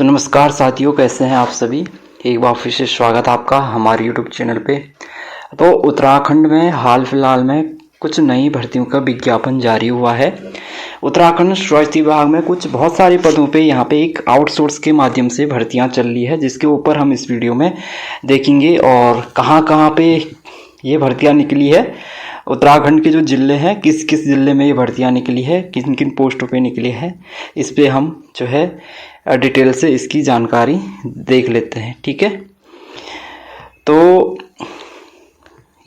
नमस्कार साथियों, कैसे हैं आप सभी। एक बार फिर से स्वागत है आपका हमारे यूट्यूब चैनल पे। तो उत्तराखंड में हाल फिलहाल में कुछ नई भर्तियों का विज्ञापन जारी हुआ है। उत्तराखंड स्वास्थ्य विभाग में कुछ बहुत सारे पदों पे यहाँ पे एक आउटसोर्स के माध्यम से भर्तियाँ चल रही है, जिसके ऊपर हम इस वीडियो में देखेंगे और कहाँ कहाँ पे ये भर्तियाँ निकली है, उत्तराखंड के जो ज़िले हैं किस किस ज़िले में ये भर्तियाँ निकली है, किन किन पोस्टों पे निकली है, इस पे हम जो है डिटेल से इसकी जानकारी देख लेते हैं। ठीक है, तो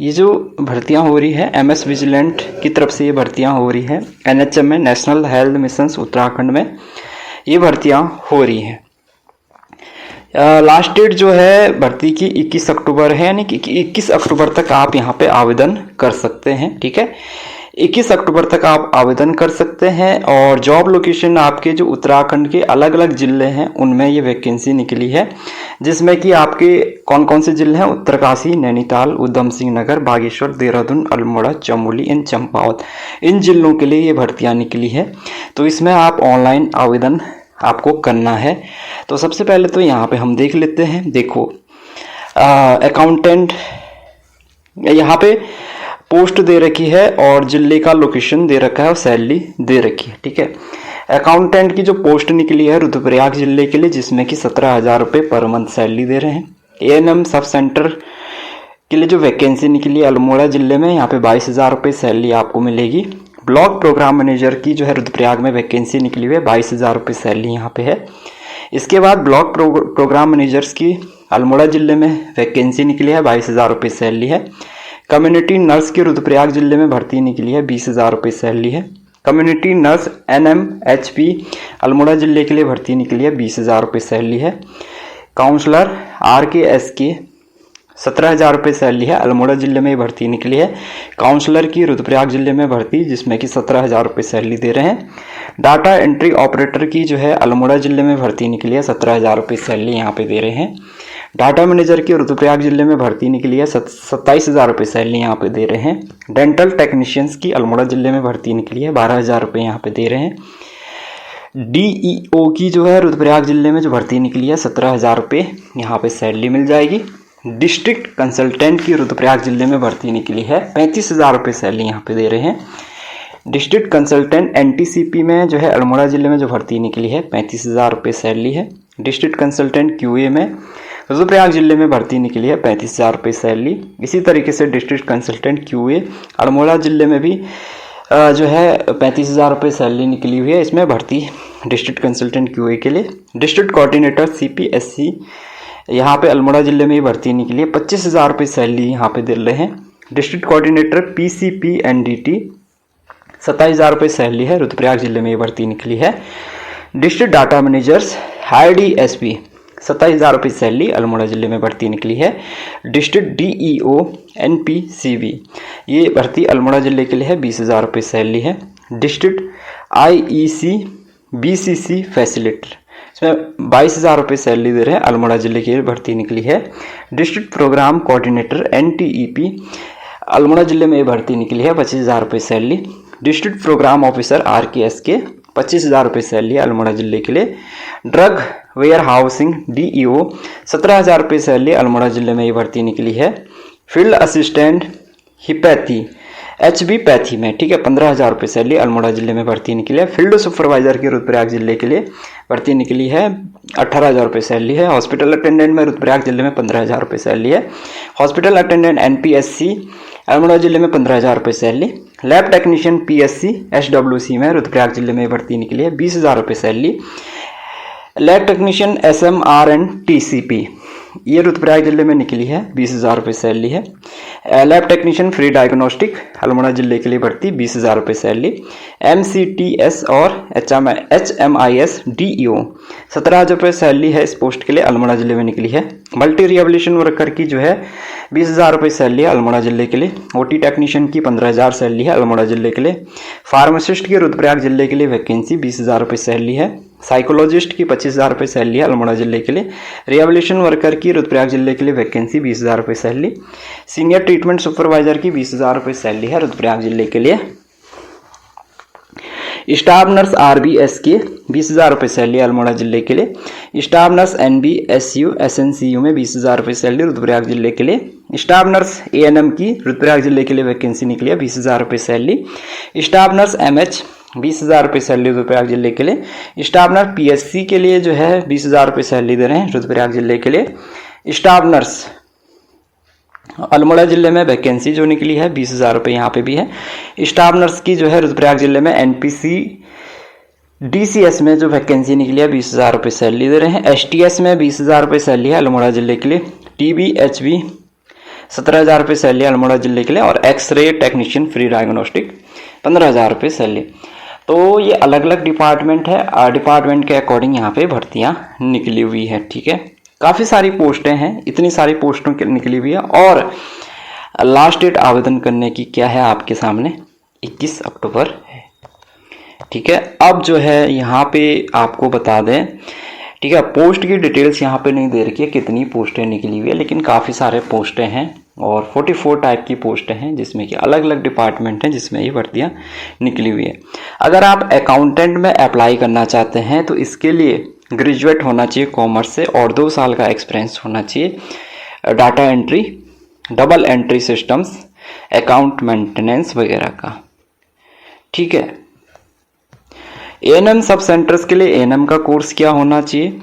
ये जो भर्तियां हो रही है एमएस विजिलेंट की तरफ से ये भर्तियां हो रही है। एनएचएम में, नेशनल हेल्थ मिशन उत्तराखंड में ये भर्तियां हो रही हैं। लास्ट डेट जो है भर्ती की 21 अक्टूबर है, यानी कि 21 अक्टूबर तक आप यहाँ पे आवेदन कर सकते हैं। ठीक है, 21 अक्टूबर तक आप आवेदन कर सकते हैं। और जॉब लोकेशन आपके जो उत्तराखंड के अलग अलग ज़िले हैं उनमें ये वैकेंसी निकली है, जिसमें कि आपके कौन कौन से ज़िले हैं, उत्तरकाशी, नैनीताल, उधम सिंह नगर, बागेश्वर, देहरादून, अल्मोड़ा, चमोली एंड चंपावत, इन ज़िलों के लिए ये भर्तियाँ निकली है। तो इसमें आप ऑनलाइन आवेदन आपको करना है। तो सबसे पहले तो यहाँ पे हम देख लेते हैं। देखो, अकाउंटेंट यहाँ पे पोस्ट दे रखी है और जिले का लोकेशन दे रखा है और सैलरी दे रखी है। ठीक है, अकाउंटेंट की जो पोस्ट निकली है रुद्रप्रयाग जिले के लिए, जिसमें कि 17,000 रुपये पर मंथ सैलरी दे रहे हैं। एएनएम सब सेंटर के लिए जो वैकेंसी निकली है अल्मोड़ा जिले में, यहाँ पे 22,000 रुपये सैलरी आपको मिलेगी। ब्लॉक प्रोग्राम मैनेजर की जो है रुद्रप्रयाग में वैकेंसी निकली हुई है, 22,000 रुपये सैलरी यहाँ पे है। इसके बाद ब्लॉक प्रोग्राम मैनेजर्स की अल्मोड़ा जिले में वैकेंसी निकली है, 22,000 रुपये सैलरी है। कम्युनिटी नर्स की रुद्रप्रयाग जिले में भर्ती निकली है, 20,000 रुपये सैलरी है। कम्युनिटी नर्स NMHP अल्मोड़ा जिले के लिए भर्ती निकली है, 20,000 रुपये सैलरी है। काउंसलर RKSK 17,000 रुपये सैलरी है, अल्मोड़ा जिले में भर्ती निकली है। काउंसलर की रुद्रप्रयाग जिले में भर्ती, जिसमें कि 17,000 रुपये सैलरी दे रहे हैं। डाटा एंट्री ऑपरेटर की जो है अल्मोड़ा जिले में भर्ती निकली है, 17,000 रुपये सैलरी यहाँ पे दे रहे हैं। डाटा मैनेजर की रुद्रप्रयाग जिले में भर्ती निकली है, 27,000 रुपये सैलरी यहाँ पे दे रहे हैं। डेंटल टेक्नीशियंस की अल्मोड़ा जिले में भर्ती निकली है, 12,000 रुपये यहाँ पे दे रहे हैं। DEO की जो है रुद्रप्रयाग जिले में जो भर्ती निकली है, 17,000 रुपये यहाँ पे सैलरी मिल जाएगी। डिस्ट्रिक्ट कंसल्टेंट की रुद्रप्रयाग जिले में भर्ती निकली है, 35,000 रुपये सैलरी यहाँ पे दे रहे हैं। डिस्ट्रिक्ट कंसल्टेंट NTCP में जो है अल्मोड़ा जिले में जो भर्ती निकली है, 35,000 रुपये सैलरी है। डिस्ट्रिक्ट कंसल्टेंट QA में रुद्रप्रयाग जिले में भर्ती निकली है, 35,000 रुपये सैलरी। इसी तरीके से डिस्ट्रिक्ट कंसल्टेंट QA अल्मोड़ा जिले में भी जो है 35,000 रुपये सैलरी निकली हुई है, इसमें भर्ती डिस्ट्रिक्ट कंसल्टेंट QA के लिए। डिस्ट्रिक्ट कोऑर्डिनेटर CPSC यहाँ पे अल्मोड़ा जिले में भर्ती निकली है, 25,000 रुपये सैलरी यहाँ पे दे रहे हैं। डिस्ट्रिक्ट कोऑर्डिनेटर PCPNDT 27,000 रुपये सैलरी है, रुद्रप्रयाग जिले में भर्ती निकली है। डिस्ट्रिक्ट डाटा मैनेजर्स IDSP 27,000 रुपये सैलरी अल्मोड़ा जिले में भर्ती निकली है। डिस्ट्रिक्ट DEO NPCB ये भर्ती अल्मोड़ा जिले के लिए है, 20,000 रुपये सैलरी है। डिस्ट्रिक्ट IEC BCC फैसिलिटर इसमें 22,000 रुपये सैलरी दे रहे हैं, अल्मोड़ा जिले की भर्ती निकली है। District programme coordinator NTEP Almora जिले में भर्ती निकली है, 25,000 रुपये salary. District programme officer RKSK 25,000 रुपये सैलरी अल्मोड़ा जिले के लिए। ड्रग वेयर हाउसिंग DEO 17,000 रुपये सैलरी अल्मोड़ा जिले में भर्ती निकली है। फील्ड असिस्टेंट हिपैथी HB पैथी में, ठीक है, 15,000 रुपये सैलरी अल्मोड़ा जिले में भर्ती निकली है। फील्ड सुपरवाइजर की रुद्रप्रयाग जिले के लिए भर्ती निकली है, 18,000 रुपये सैलरी है। हॉस्पिटल अटेंडेंट में रुद्रप्रयाग जिले में 15,000 रुपये सैलरी है। हॉस्पिटल अटेंडेंट NPSC अल्मोड़ा जिले में 15,000 रुपये salary. Lab technician PSC SWC में रुद्रप्रयाग जिले में भर्ती निकली है, 20,000 रुपये salary. Lab technician SMR and TCP ये रुद्रप्रयाग जिले में निकली है, 20,000 रुपये सैलरी है। Lab technician free diagnostic Almora जिले के लिए भर्ती, 20,000 रुपये सैलरी। MCTS और HMIS DEO 17,000 रुपये सैलरी है, इस पोस्ट के लिए अल्मोड़ा जिले में निकली है। मल्टी रिहेबिलिटेशन वर्कर की जो है 20,000 रुपये सैलरी है अल्मोड़ा जिले के लिए। OT टेक्नीशियन की 15,000 सैलरी है अल्मोड़ा जिले के लिए। फार्मासिस्ट की रुद्रप्रयाग जिले के लिए वैकेंसी 20,000 रुपये सैलरी है। साइकोलॉजिस्ट की 25,000 रुपये सैलरी है अल्मोड़ा जिले के लिए। रिहेबिलिटेशन वर्कर की रुद्रप्रयाग जिले के लिए वैकेंसी 20,000 रुपये सैलरी। सीनियर ट्रीटमेंट सुपरवाइजर की 20,000 रुपये सैलरी है रुद्रप्रयाग जिले के लिए। स्टाफ नर्स RBS के 20,000 रुपये सैलरी अल्मोड़ा जिले के लिए। स्टाफ नर्स NBSU SNCU में 20,000 रुपये सैलरी रुद्रप्रयाग जिले के लिए। स्टाफ नर्स ANM की रुद्रप्रयाग जिले के लिए वैकेंसी निकली है, 20,000 रुपये सैलरी। स्टाफ नर्स MH 20,000 रुपये सैलरी रुद्रप्रयाग जिले के लिए। स्टाफ नर्स PSC के लिए जो है 20,000 रुपये सैलरी दे रहे हैं रुद्रप्रयाग जिले के लिए। स्टाफ नर्स अल्मोड़ा जिले में वैकेंसी जो निकली है 20,000 रुपये यहाँ पे भी है। स्टाफ नर्स की जो है रुद्रप्रयाग जिले में NPC DCS में जो वैकेंसी निकली है 20,000 रुपये सैलरी दे रहे हैं। STS में 20,000 रुपये सैलरी है अल्मोड़ा जिले के लिए। TBHB 17,000 रुपये सैलरी अल्मोड़ा जिले के लिए। और एक्सरे टेक्नीशियन फ्री डायग्नोस्टिक 15,000 रुपये सैलरी। तो ये अलग अलग डिपार्टमेंट है, डिपार्टमेंट के अकॉर्डिंग यहाँ पे भर्तियाँ निकली हुई है, ठीक है। काफ़ी सारी पोस्टें हैं, इतनी सारी पोस्टों की निकली हुई है। और लास्ट डेट आवेदन करने की क्या है आपके सामने, 21 अक्टूबर है, ठीक है। अब जो है यहाँ पे आपको बता दें, ठीक है, पोस्ट की डिटेल्स यहाँ पे नहीं दे रखी है कितनी पोस्टें निकली हुई है, लेकिन काफ़ी सारे पोस्टें हैं और 44 टाइप की पोस्टें हैं जिसमें कि अलग अलग डिपार्टमेंट हैं जिसमें ये भर्तियाँ निकली हुई है। अगर आप अकाउंटेंट में अप्लाई करना चाहते हैं तो इसके लिए ग्रेजुएट होना चाहिए कॉमर्स से और 2 साल का एक्सपीरियंस होना चाहिए data entry, double entry systems, account maintenance वगैरह का, ठीक है। ANM सब सेंटर्स के लिए ANM का कोर्स क्या होना चाहिए।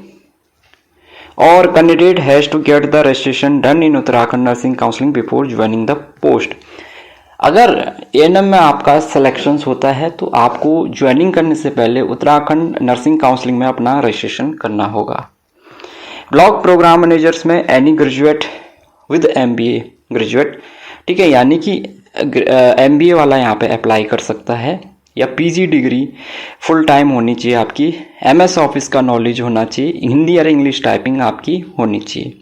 और candidate has to get the registration done in Uttarakhand nursing counselling before joining the post. अगर ANM में आपका सिलेक्शन होता है तो आपको ज्वाइनिंग करने से पहले उत्तराखंड नर्सिंग काउंसलिंग में अपना रजिस्ट्रेशन करना होगा। ब्लॉक प्रोग्राम मैनेजर्स में any graduate with MBA graduate, ठीक है, यानी कि MBA वाला यहाँ पे अप्लाई कर सकता है, या PG डिग्री फुल टाइम होनी चाहिए आपकी, MS ऑफिस का नॉलेज होना चाहिए, हिंदी और इंग्लिश टाइपिंग आपकी होनी चाहिए।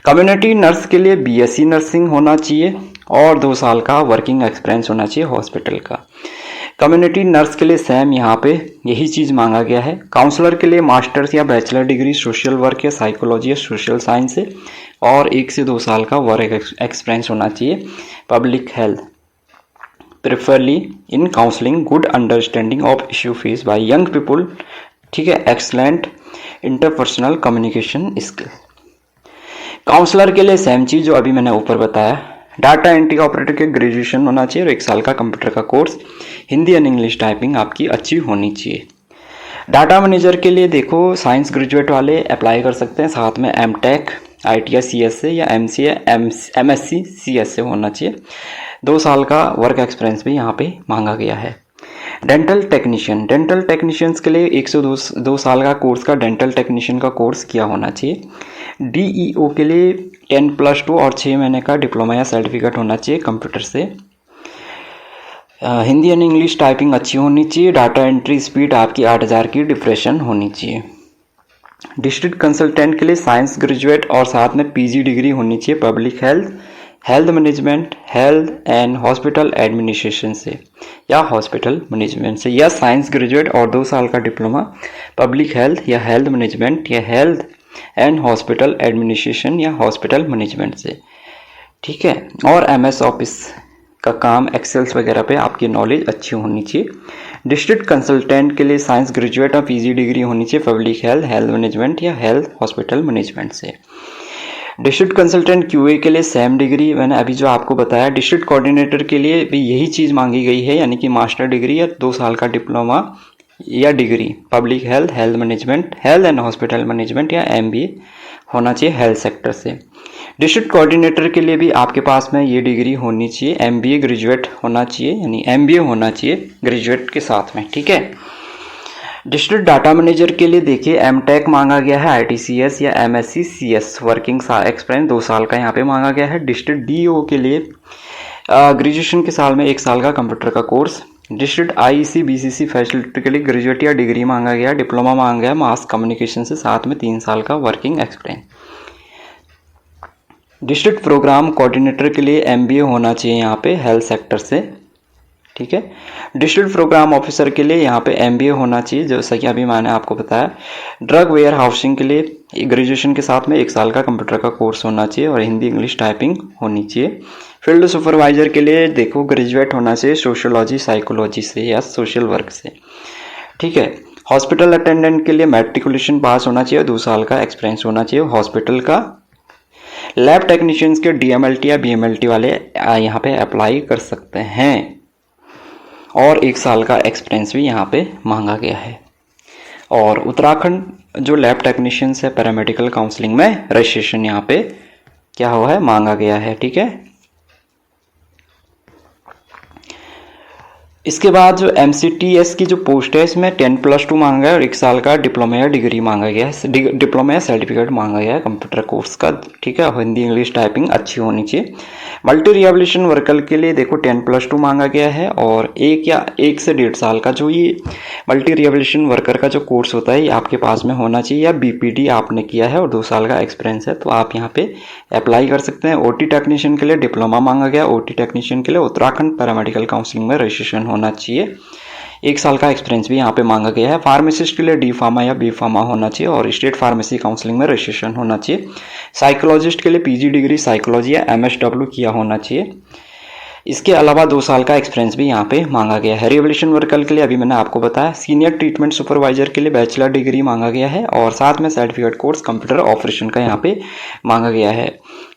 कम्युनिटी नर्स के लिए BSc नर्सिंग होना चाहिए और 2 साल का वर्किंग एक्सपीरियंस होना चाहिए हॉस्पिटल का। कम्युनिटी नर्स के लिए सेम यहाँ पे यही चीज़ मांगा गया है। काउंसलर के लिए मास्टर्स या बैचलर डिग्री सोशल वर्क या साइकोलॉजी या सोशल साइंस से और 1 से 2 साल का वर्क एक्सपीरियंस होना चाहिए। Public health preferably in counselling, good understanding of issue face by young people, ठीक है, excellent interpersonal communication skill. Counsellor के लिए सेम चीज़ जो अभी मैंने ऊपर बताया, डाटा एंट्री ऑपरेटर के ग्रेजुएशन होना चाहिए और 1 साल का कंप्यूटर का course, Hindi and English typing आपकी अच्छी होनी चाहिए। डाटा मैनेजर के लिए देखो साइंस ग्रेजुएट वाले अप्लाई कर सकते हैं, साथ में MTech ITI CS से या MCA MSc CS से होना चाहिए। 2 साल का वर्क एक्सपीरियंस भी यहाँ पे मांगा गया है। डेंटल टेक्नीशियंस के लिए 1 से 2 साल का कोर्स का डेंटल टेक्नीशियन का कोर्स किया होना चाहिए। DEO के लिए 10+2 और 6 महीने का डिप्लोमा या सर्टिफिकेट होना चाहिए कंप्यूटर से। हिंदी एंड इंग्लिश टाइपिंग अच्छी होनी चाहिए। डाटा एंट्री स्पीड आपकी 8000 की डिप्रेशन होनी चाहिए। डिस्ट्रिक्ट कंसल्टेंट के लिए साइंस ग्रेजुएट और साथ में PG डिग्री होनी चाहिए public health management, health and hospital administration से या हॉस्पिटल मैनेजमेंट से, या साइंस ग्रेजुएट और 2 साल का डिप्लोमा पब्लिक हेल्थ या हेल्थ मैनेजमेंट या हेल्थ एंड हॉस्पिटल एडमिनिस्ट्रेशन या हॉस्पिटल मैनेजमेंट से, ठीक है। और MS ऑफिस का काम, एक्सेल्स वगैरह पे आपकी नॉलेज अच्छी होनी चाहिए। डिस्ट्रिक्ट कंसल्टेंट के लिए साइंस ग्रेजुएट और PG डिग्री होनी चाहिए पब्लिक हेल्थ मैनेजमेंट या हेल्थ हॉस्पिटल मैनेजमेंट से। डिस्ट्रिक्ट कंसल्टेंट QA के लिए सेम डिग्री मैंने अभी जो आपको बताया। डिस्ट्रिक्ट कोऑर्डिनेटर के लिए भी यही चीज़ मांगी गई है, यानी कि मास्टर डिग्री या 2 साल का डिप्लोमा या degree public health management, health and hospital management या MBA होना चाहिए हेल्थ सेक्टर से। डिस्ट्रिक्ट कोऑर्डिनेटर के लिए भी आपके पास में ये डिग्री होनी चाहिए, MBA ग्रेजुएट होना चाहिए, यानी MBA होना चाहिए ग्रेजुएट के साथ में, ठीक है। डिस्ट्रिक्ट डाटा मैनेजर के लिए देखिए MTech मांगा गया है, ITCS या MSc CS वर्किंग एक्सपीरियंस 2 साल का यहाँ पे मांगा गया है। डिस्ट्रिक्ट DO के लिए ग्रेजुएशन के साल में 1 साल का कंप्यूटर का course. District IEC BCC facility के लिए ग्रेजुएट या डिग्री मांगा गया, डिप्लोमा मांगा गया मास कम्युनिकेशन से, साथ में 3 साल का working experience. District programme coordinator के लिए MBA होना चाहिए यहाँ पे हेल्थ सेक्टर से, ठीक है। डिस्ट्रिक्ट प्रोग्राम ऑफिसर के लिए यहाँ पे MBA होना चाहिए, जैसा कि अभी मैंने आपको बताया। ड्रग वेयर हाउसिंग के लिए ग्रेजुएशन के साथ में 1 साल का कंप्यूटर का कोर्स होना चाहिए और हिंदी इंग्लिश टाइपिंग होनी चाहिए। फील्ड सुपरवाइजर के लिए देखो ग्रेजुएट होना चाहिए सोशियोलॉजी साइकोलॉजी से या सोशल वर्क से, ठीक है। हॉस्पिटल अटेंडेंट के लिए मैट्रिकुलेशन पास होना चाहिए, 2 साल का एक्सपीरियंस होना चाहिए हॉस्पिटल का। लैब टेक्नीशियंस के DMLT या BMLT वाले यहाँ पे अप्लाई कर सकते हैं और 1 साल का एक्सपीरियंस भी यहाँ पे मांगा गया है। और उत्तराखंड जो लैब टेक्नीशियंस है पैरामेडिकल काउंसलिंग में रजिस्ट्रेशन यहाँ पे क्या हुआ है, मांगा गया है, ठीक है। इसके बाद जो MCTS की जो पोस्ट है इसमें 10+2 मांगा गया है और 1 साल का डिप्लोमा या डिग्री मांगा गया है, डिप्लोमा या सर्टिफिकेट मांगा गया है कंप्यूटर कोर्स का, ठीक है। हिंदी इंग्लिश टाइपिंग अच्छी होनी चाहिए। मल्टी रिहेबिलिटेशन वर्कर के लिए देखो 10+2 मांगा गया है और 1 से 1.5 साल का जो ये मल्टी रिहेबिलिटेशन वर्कर का जो कोर्स होता है ये आपके पास में होना चाहिए, या BPD आपने किया है और 2 साल का एक्सपीरियंस है तो आप यहाँ पे अप्लाई कर सकते हैं। OT टेक्नीशियन के लिए डिप्लोमा मांगा गया, OT टेक्नीशियन के लिए उत्तराखंड पैरामेडिकल काउंसलिंग में रजिस्ट्रेशन होना चाहिए, 1 साल का एक्सपीरियंस भी यहाँ पे मांगा गया है। फार्मासिस्ट के लिए D फार्मा या B फार्मा होना चाहिए और स्टेट फार्मेसी काउंसलिंग में रजिस्ट्रेशन होना चाहिए। साइकोलॉजिस्ट के लिए PG डिग्री साइकोलॉजी या MSW किया होना चाहिए। इसके अलावा 2 साल का एक्सपीरियंस भी यहाँ पे मांगा गया है। रिहेबिलिटेशन वर्कर के लिए अभी मैंने आपको बताया। सीनियर ट्रीटमेंट सुपरवाइजर के लिए बैचलर डिग्री मांगा गया है और साथ में सर्टिफिकेट कोर्स कंप्यूटर ऑपरेशन का यहाँ पे मांगा गया है।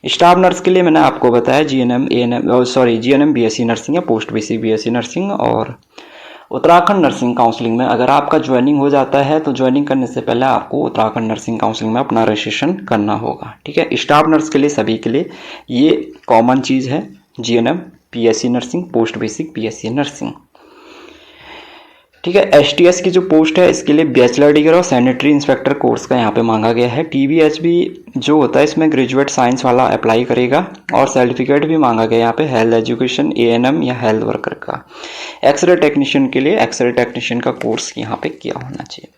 स्टाफ नर्स के लिए मैंने आपको बताया GNM BSc नर्सिंग या पोस्ट बेसिक BSc नर्सिंग। और उत्तराखंड नर्सिंग काउंसलिंग में अगर आपका ज्वाइनिंग हो जाता है तो ज्वाइनिंग करने से पहले आपको उत्तराखंड नर्सिंग काउंसलिंग में अपना रजिस्ट्रेशन करना होगा, ठीक है। स्टाफ नर्स के लिए सभी के लिए ये कॉमन चीज़ है, GNM BSc nursing post basic BSc nursing, ठीक है। STS की जो पोस्ट है इसके लिए बैचलर डिग्री और सैनिटरी इंस्पेक्टर कोर्स का यहाँ पे मांगा गया है। TBHB जो होता है इसमें ग्रेजुएट साइंस वाला अप्लाई करेगा और सर्टिफिकेट भी मांगा गया यहाँ पे हेल्थ एजुकेशन ANM या हेल्थ वर्कर का। एक्सरे टेक्नीशियन के लिए एक्सरे टेक्नीशियन का कोर्स यहाँ पे किया होना चाहिए।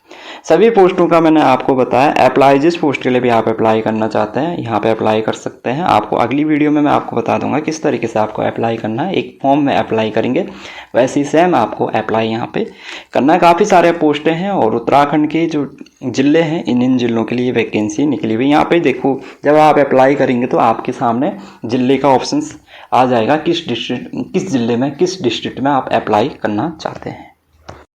सभी पोस्टों का मैंने आपको बताया। अप्लाई जिस पोस्ट के लिए भी आप अप्लाई करना चाहते हैं यहाँ पे अप्लाई कर सकते हैं। आपको अगली वीडियो में मैं आपको बता दूंगा किस तरीके से आपको अप्लाई करना है। एक फॉर्म में अप्लाई करेंगे वैसे ही सेम आपको अप्लाई यहाँ पे करना है। काफ़ी सारे पोस्टें हैं और उत्तराखंड के जो जिले हैं इन जिलों के लिए वैकेंसी निकली हुई। यहाँ पे देखो जब आप अप्लाई करेंगे तो आपके सामने जिले का ऑप्शन आ जाएगा, किस जिले में किस डिस्ट्रिक्ट में आप अप्लाई करना चाहते हैं।